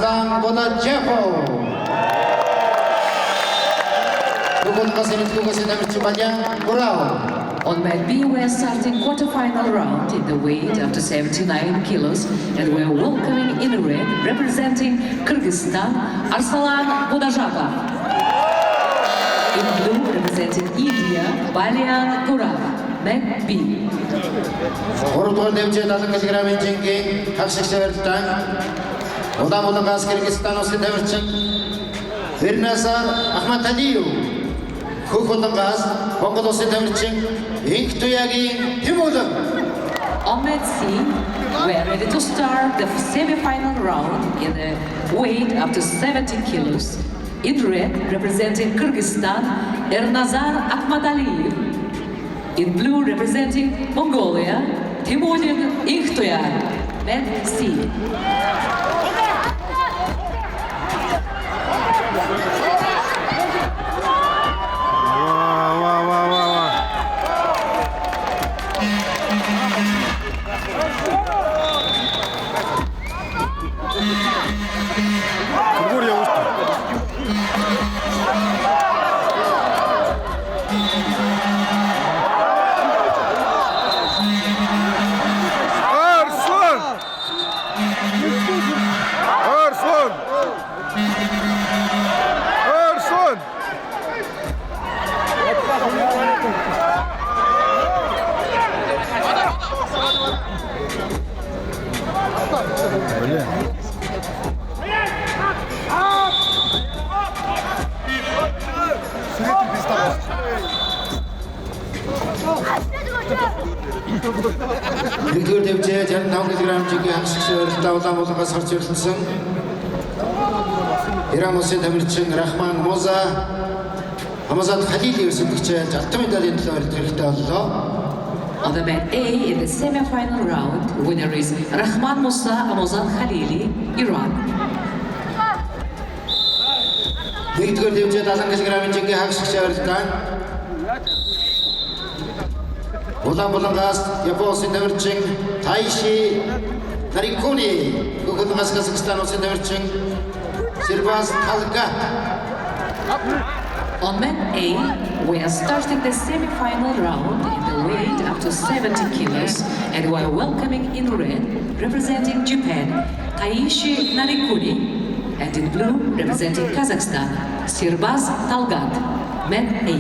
Арсалан Будажапов. On mat B, we are starting quarterfinal round in the weight up to 79 kilos, and we are welcoming in red, representing Kyrgyzstan, Arsalan Budajapov. In blue, representing India, Balian Gurav, mat B. Ордугаар дэмжээ 70 кг-ийн жингийн хагшигч тавиртан Удам-удангаас Кыргызстан улсын тавирчин Вернасар Ахматалиев Хөх удангаас Монгол улсын тавирчин Инх Туягийн Тимүүлэн. On mat C, we are ready to start the semi-final round in the weight up to 70 kilos. In red, representing Kyrgyzstan, Ernazar Akhmataliyev. In blue, representing Mongolia, Timurin Ikhtoyan, mat C. Нэгдүгээр дэвжээ 65 кг жингийн хагшигч Улаан-удангаас орж ирлсэн Иран улсын тамирчин Рахман Хамазат Халилийг өсөлтөгч алтан медалийн төлөө хэрэгтэй боллоо. On the mat A, in the semi-final round, winner is Rahman Musa Amozat Khalili, Iran. Нэгдүгээр дэвжээ 70 кг жингийн хагшигч тавиртан Улаан-удангаас Япон улсын тамирчин Тайши Нарикуни, Хөх удангаас Казахстан улсын тамирчин Сирбас Талгат. On mat A, we are starting the semi-final round in the weight up to 70 kilos, and we are welcoming in red, representing Japan, Taishi Narikuni, and in blue, representing Kazakhstan, Sirbaz Talgat, mat A.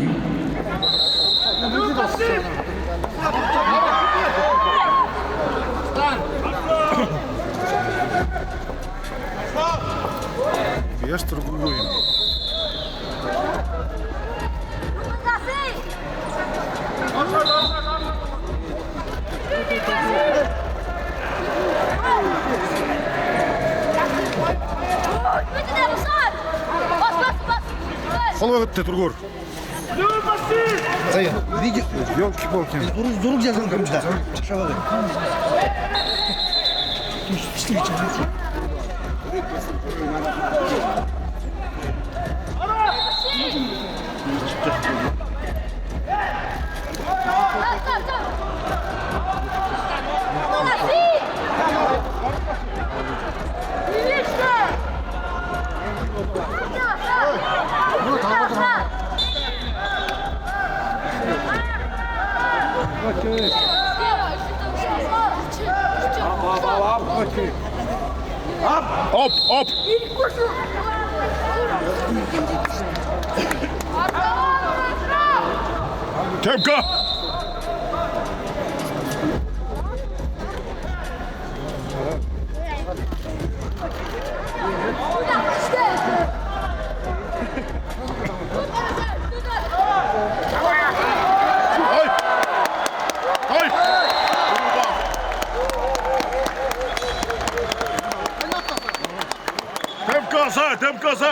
Я ж торгую. Холой ты тургор. Видео. Ёлки-палки. Дурук жазган камчда. Шавалы. Оп, оп. Темка. Темка.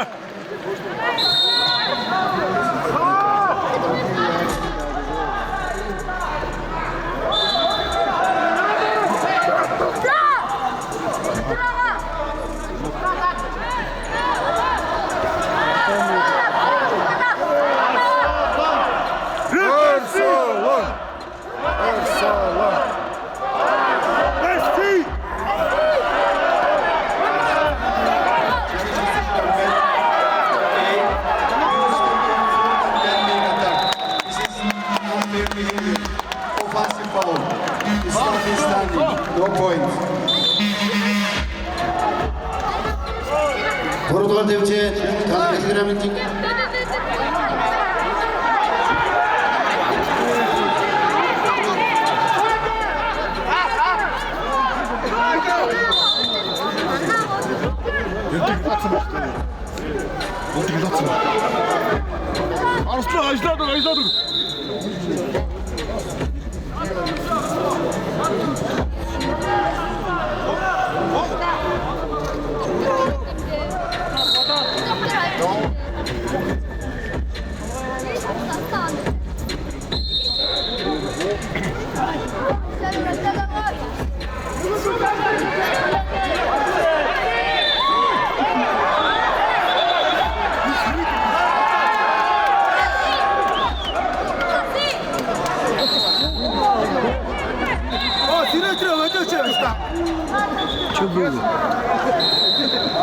Portugal devçe tanıdık kirametçi. Arslan ajdadık.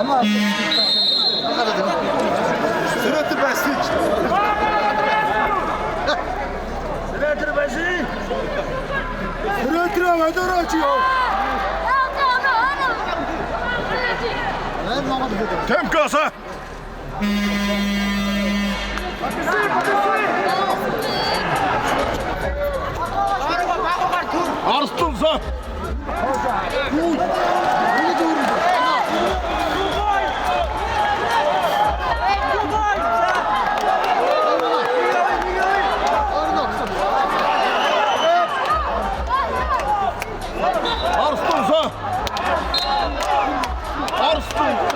Ama Sıratı basıç. Sıratı basıç. Sıratı vadar açıyor. Tem kasa. Arslansa.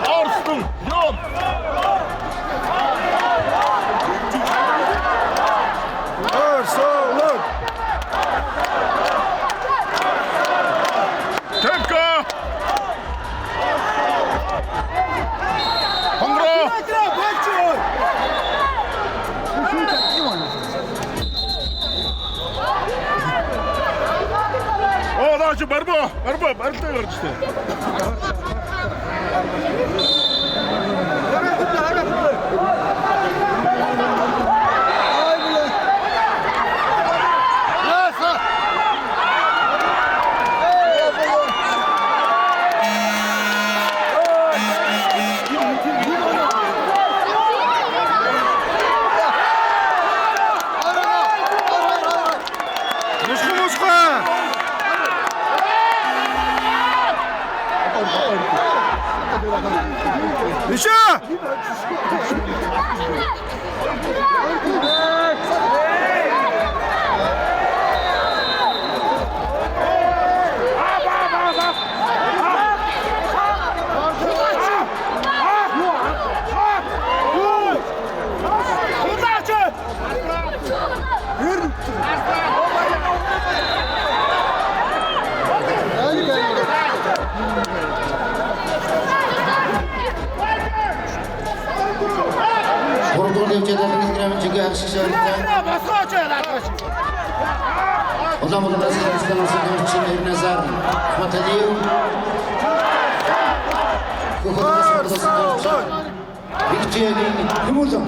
Arslan, yok. Arsalan. Temka. Hongro. O, znači, barba işte. Düşe! Portugal devçe tanıdık kirametçi aksışa. Ondan sonra Azia-2022 devçi Nazar Matadiyev. Kukulmasın devçi. Victory Yumurtam.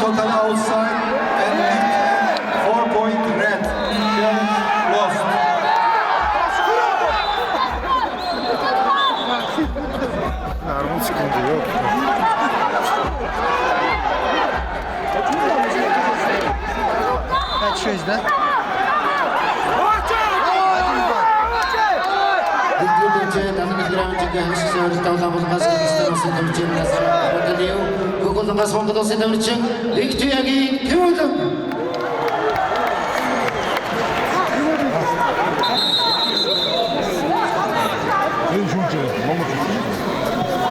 Total outside and 4-point red. Challenge lost. Narmın sıkıntı yok. Kaç şeyde? Devçe tanıdık kirametçi aksışa. Tahun bozulması Kırgızistan'ın devçi Nazar Matadiyev. Kukulmasın devçi Victory Yumurtam.